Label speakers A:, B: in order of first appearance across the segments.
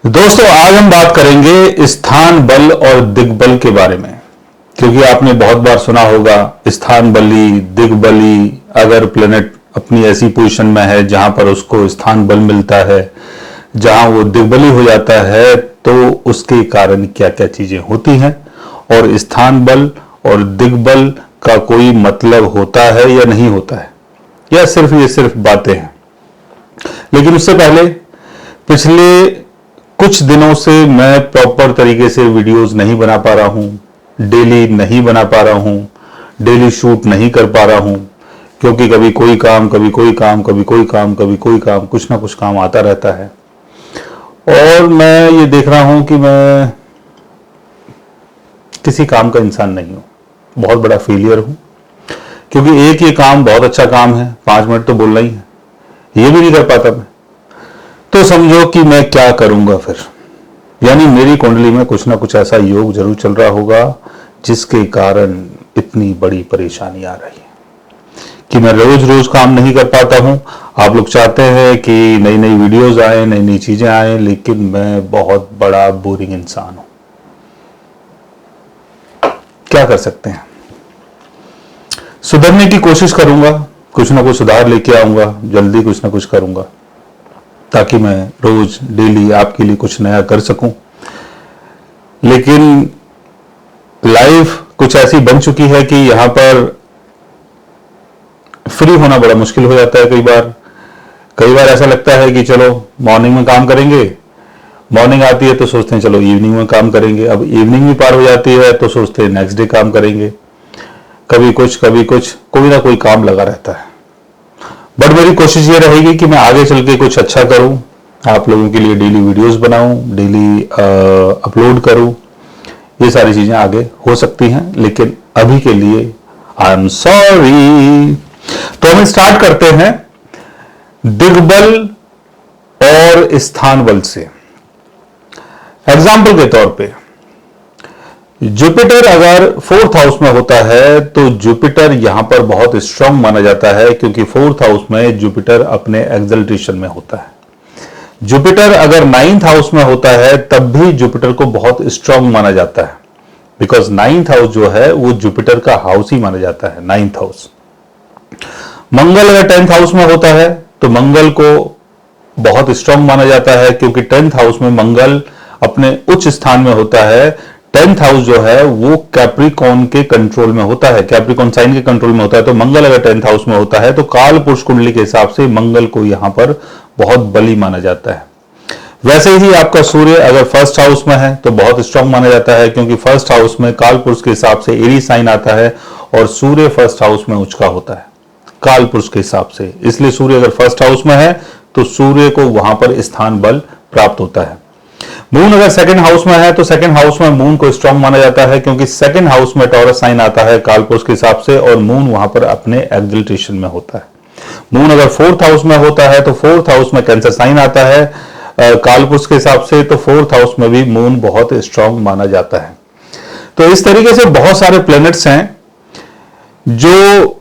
A: दोस्तों, आज हम बात करेंगे स्थान बल और दिग्बल के बारे में। क्योंकि आपने बहुत बार सुना होगा स्थान बली, दिग्बली। अगर प्लेनेट अपनी ऐसी पोजीशन में है जहां पर उसको स्थान बल मिलता है, जहां वो दिग्बली हो जाता है, तो उसके कारण क्या क्या चीजें होती हैं और स्थान बल और दिग्बल का कोई मतलब होता है या नहीं होता है, या ये सिर्फ बातें हैं। लेकिन उससे पहले पिछले कुछ दिनों से मैं प्रॉपर तरीके से वीडियोस नहीं बना पा रहा हूं, डेली नहीं बना पा रहा हूं, डेली शूट नहीं कर पा रहा हूं, क्योंकि कभी कोई काम, कभी कोई काम, कभी कोई काम, कभी कोई काम, कुछ ना कुछ काम आता रहता है। और मैं ये देख रहा हूं कि मैं किसी काम का इंसान नहीं हूं, बहुत बड़ा फेलियर हूं। क्योंकि एक ये काम बहुत अच्छा काम है, 5 मिनट तो बोलना ही है, ये भी नहीं कर पाता मैं, तो समझो कि मैं क्या करूंगा फिर। यानी मेरी कुंडली में कुछ ना कुछ ऐसा योग जरूर चल रहा होगा जिसके कारण इतनी बड़ी परेशानी आ रही है कि मैं रोज रोज काम नहीं कर पाता हूं। आप लोग चाहते हैं कि नई नई वीडियोस आए, नई नई चीजें आए, लेकिन मैं बहुत बड़ा बोरिंग इंसान हूं। क्या कर सकते हैं? सुधरने की कोशिश करूंगा, कुछ ना कुछ सुधार लेके आऊंगा, जल्दी कुछ ना कुछ करूंगा ताकि मैं रोज डेली आपके लिए कुछ नया कर सकूं। लेकिन लाइफ कुछ ऐसी बन चुकी है कि यहां पर फ्री होना बड़ा मुश्किल हो जाता है। कई बार ऐसा लगता है कि चलो मॉर्निंग में काम करेंगे, मॉर्निंग आती है तो सोचते हैं चलो इवनिंग में काम करेंगे। अब इवनिंग भी पार हो जाती है तो सोचते हैं नेक्स्ट डे काम करेंगे। कभी कुछ कोई ना कोई काम लगा रहता है। बट मेरी कोशिश ये रहेगी कि मैं आगे चल के कुछ अच्छा करूं, आप लोगों के लिए डेली वीडियोस बनाऊं, डेली अपलोड करूं। ये सारी चीजें आगे हो सकती हैं, लेकिन अभी के लिए आई एम सॉरी। तो हम स्टार्ट करते हैं दिग्बल और स्थान बल से। एग्जाम्पल के तौर पे जुपिटर अगर 4th हाउस में होता है तो जुपिटर यहां पर बहुत स्ट्रांग माना जाता है, क्योंकि 4th हाउस में जुपिटर अपने एक्सल्टेशन में होता है। जुपिटर अगर 9th हाउस में होता है तब भी जुपिटर को बहुत स्ट्रांग माना जाता है, बिकॉज 9th हाउस जो है वो जुपिटर का हाउस ही माना जाता है, 9th हाउस। मंगल अगर 10th हाउस में होता है तो मंगल को बहुत स्ट्रांग माना जाता है, क्योंकि 10th हाउस में मंगल अपने उच्च स्थान में होता है। 10th हाउस जो है वो कैप्रिकॉर्न के कंट्रोल में होता है, कैप्रिकॉर्न साइन के कंट्रोल में होता है। तो मंगल अगर 10th हाउस में होता है तो काल पुरुष कुंडली के हिसाब से मंगल को यहां पर बहुत बली माना जाता है। वैसे ही आपका सूर्य अगर 1st हाउस में है तो बहुत स्ट्रांग माना जाता है, क्योंकि 1st हाउस में काल पुरुष के हिसाब से एरी साइन आता है और सूर्य 1st हाउस में उच्च का होता है काल पुरुष के हिसाब से। इसलिए सूर्य अगर 1st हाउस में है तो सूर्य को वहां पर स्थान बल प्राप्त होता है। मून अगर 2nd हाउस में है तो 2nd हाउस में मून को स्ट्रांग माना जाता है, क्योंकि 2nd हाउस में टॉरस साइन आता है काल पुरुष के हिसाब से और मून वहां पर अपने एक्सल्टेशन में होता है। मून अगर 4th हाउस में होता है तो 4th हाउस में कैंसर साइन आता है काल पुरुष के हिसाब से, तो 4th हाउस में भी मून बहुत स्ट्रांग माना जाता है। तो इस तरीके से बहुत सारे प्लैनेट्स हैं जो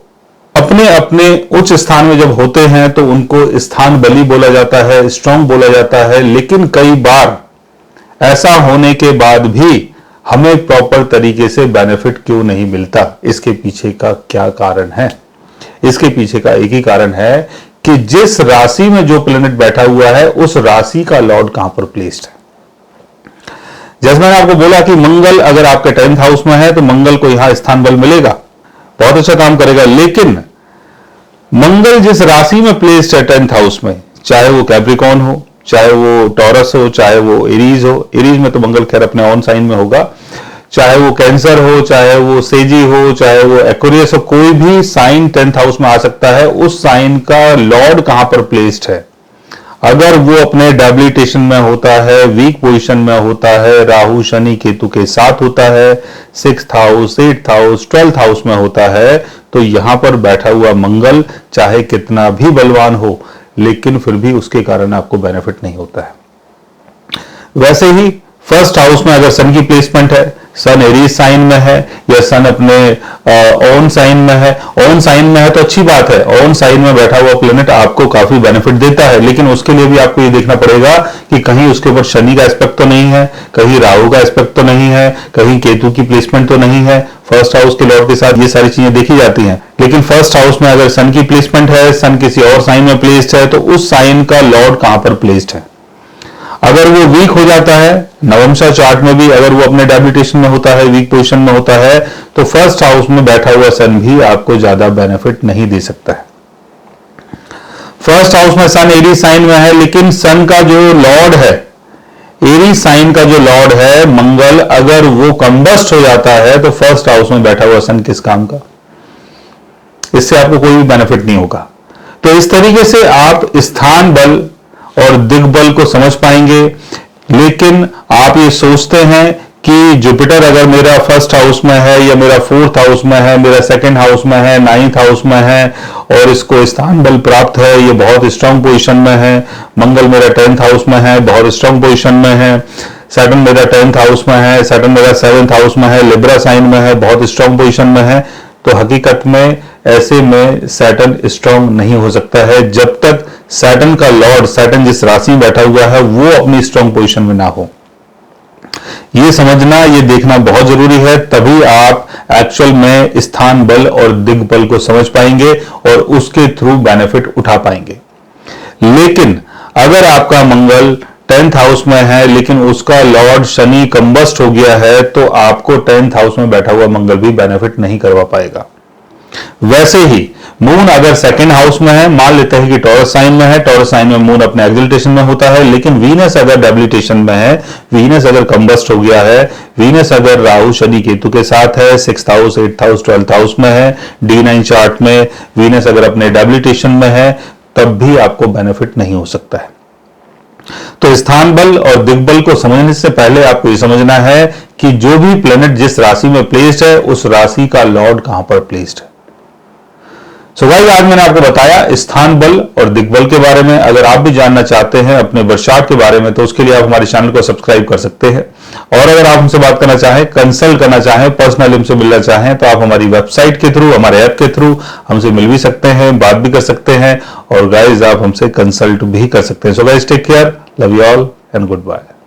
A: अपने अपने उच्च स्थान में जब होते हैं तो उनको स्थान बली बोला जाता है, स्ट्रांग बोला जाता है। लेकिन कई बार ऐसा होने के बाद भी हमें प्रॉपर तरीके से बेनिफिट क्यों नहीं मिलता? इसके पीछे का क्या कारण है? इसके पीछे का एक ही कारण है कि जिस राशि में जो प्लेनेट बैठा हुआ है उस राशि का लॉर्ड कहां पर प्लेस्ड है। जैसे मैंने आपको बोला कि मंगल अगर आपके 10th हाउस में है तो मंगल को यहां स्थान बल मिलेगा, बहुत अच्छा काम करेगा। लेकिन मंगल जिस राशि में प्लेस्ड है 10th हाउस में, चाहे वो कैप्रिकॉर्न हो, चाहे वो टॉरस हो, चाहे वो एरीज हो, एरीज में तो मंगल खैर अपने ऑन साइन में होगा, चाहे वो कैंसर हो, चाहे वो सेजी हो, चाहे वो एक्वेरियस हो, कोई भी साइन 10th हाउस में आ सकता है। उस साइन का लॉर्ड कहां पर प्लेस्ड है? अगर वो अपने डेबिलिटेशन में होता है, वीक पोजीशन में होता है, राहु शनि केतु के साथ होता है, 6th house, 8th house, 12th house में होता है, तो यहां पर बैठा हुआ मंगल चाहे कितना भी बलवान हो, लेकिन फिर भी उसके कारण आपको बेनिफिट नहीं होता है। वैसे ही 1st हाउस में अगर सन की प्लेसमेंट है, सन एरीज साइन में है या सन अपने ओन साइन में है। ओन साइन में है तो अच्छी बात है, ओन साइन में बैठा हुआ प्लेनेट आपको काफी बेनिफिट देता है, लेकिन उसके लिए भी आपको ये देखना पड़ेगा कि कहीं उसके ऊपर शनि का एस्पेक्ट तो नहीं है, कहीं राहु का एस्पेक्ट तो नहीं है, कहीं केतु की प्लेसमेंट तो नहीं है। फर्स्ट हाउस के लॉर्ड के साथ ये सारी चीजें देखी जाती हैं, लेकिन फर्स्ट हाउस में अगर सन की प्लेसमेंट है, सन किसी और साइन में प्लेस्ड है, तो उस साइन का लॉर्ड कहां पर प्लेस्ड है। अगर वो वीक हो जाता है, नवमशा चार्ट में भी अगर वो अपने डेबिलिटेशन में होता है, वीक पोजीशन में होता है, तो फर्स्ट हाउस में बैठा हुआ सन भी आपको ज्यादा बेनिफिट नहीं दे सकता है। फर्स्ट हाउस में सन एरीज साइन में है, लेकिन सन का जो लॉर्ड है, एरीज साइन का जो लॉर्ड है मंगल, अगर वो कंबस्ट हो जाता है तो फर्स्ट हाउस में बैठा हुआ सन किस काम का। इससे आपको कोई भी बेनिफिट नहीं होगा। तो इस तरीके से आप स्थान बल और दिग्बल को समझ पाएंगे। लेकिन आप ये सोचते हैं कि जुपिटर अगर मेरा फर्स्ट हाउस में है या मेरा फोर्थ हाउस में है, मेरा सेकंड हाउस में है, नाइन्थ हाउस में है और इसको स्थान बल प्राप्त है, ये बहुत स्ट्रांग पोजीशन में है। मंगल मेरा 10th हाउस में है, बहुत स्ट्रांग पोजीशन में है। सैटर्न मेरा 10th हाउस में है, सैटर्न मेरा 7th हाउस में है, लिब्रा साइन में है, बहुत स्ट्रांग पोजीशन में है। तो हकीकत में ऐसे में सैटर्न स्ट्रांग नहीं हो सकता है जब तक सैटर्न का लॉर्ड, सैटर्न जिस राशि में बैठा हुआ है, वो अपनी स्ट्रांग पोजीशन में ना हो। ये समझना, ये देखना बहुत जरूरी है, तभी आप एक्चुअल में स्थान बल और दिग्बल को समझ पाएंगे और उसके थ्रू बेनिफिट उठा पाएंगे। लेकिन अगर आपका मंगल 10th हाउस में है लेकिन उसका लॉर्ड शनि कंबस्ट हो गया है, तो आपको 10th हाउस में बैठा हुआ मंगल भी बेनिफिट नहीं करवा पाएगा। वैसे ही मून अगर सेकंड हाउस में है, मान लेते हैं कि टॉरस साइन में है, टॉरस साइन में मून अपने एक्सिलरेशन में होता है, लेकिन वीनस अगर डेबिलिटेशन में है, वीनस अगर कंबस्ट हो गया है, वीनस अगर राहु शनि केतु के साथ है, 6th house, 8th house, 12th house में है, D9 चार्ट में वीनस अगर अपने डेबिलिटेशन में है, तब भी आपको बेनिफिट नहीं हो सकता है। तो स्थान बल और दिग्बल को समझने से पहले आपको यह समझना है कि जो भी प्लेनेट जिस राशि में प्लेस्ड है, उस राशि का लॉर्ड कहां पर प्लेस्ड है। सो गाइस, आज मैंने आपको बताया स्थान बल और दिग्बल के बारे में। अगर आप भी जानना चाहते हैं अपने वर्षात के बारे में, तो उसके लिए आप हमारे चैनल को सब्सक्राइब कर सकते हैं। और अगर आप हमसे बात करना चाहें, कंसल्ट करना चाहें, पर्सनली हमसे मिलना चाहें, तो आप हमारी वेबसाइट के थ्रू, हमारे ऐप के थ्रू हमसे मिल भी सकते हैं, बात भी कर सकते हैं और गाइस आप हमसे कंसल्ट भी कर सकते हैं। So guys, take care, love you all and good bye.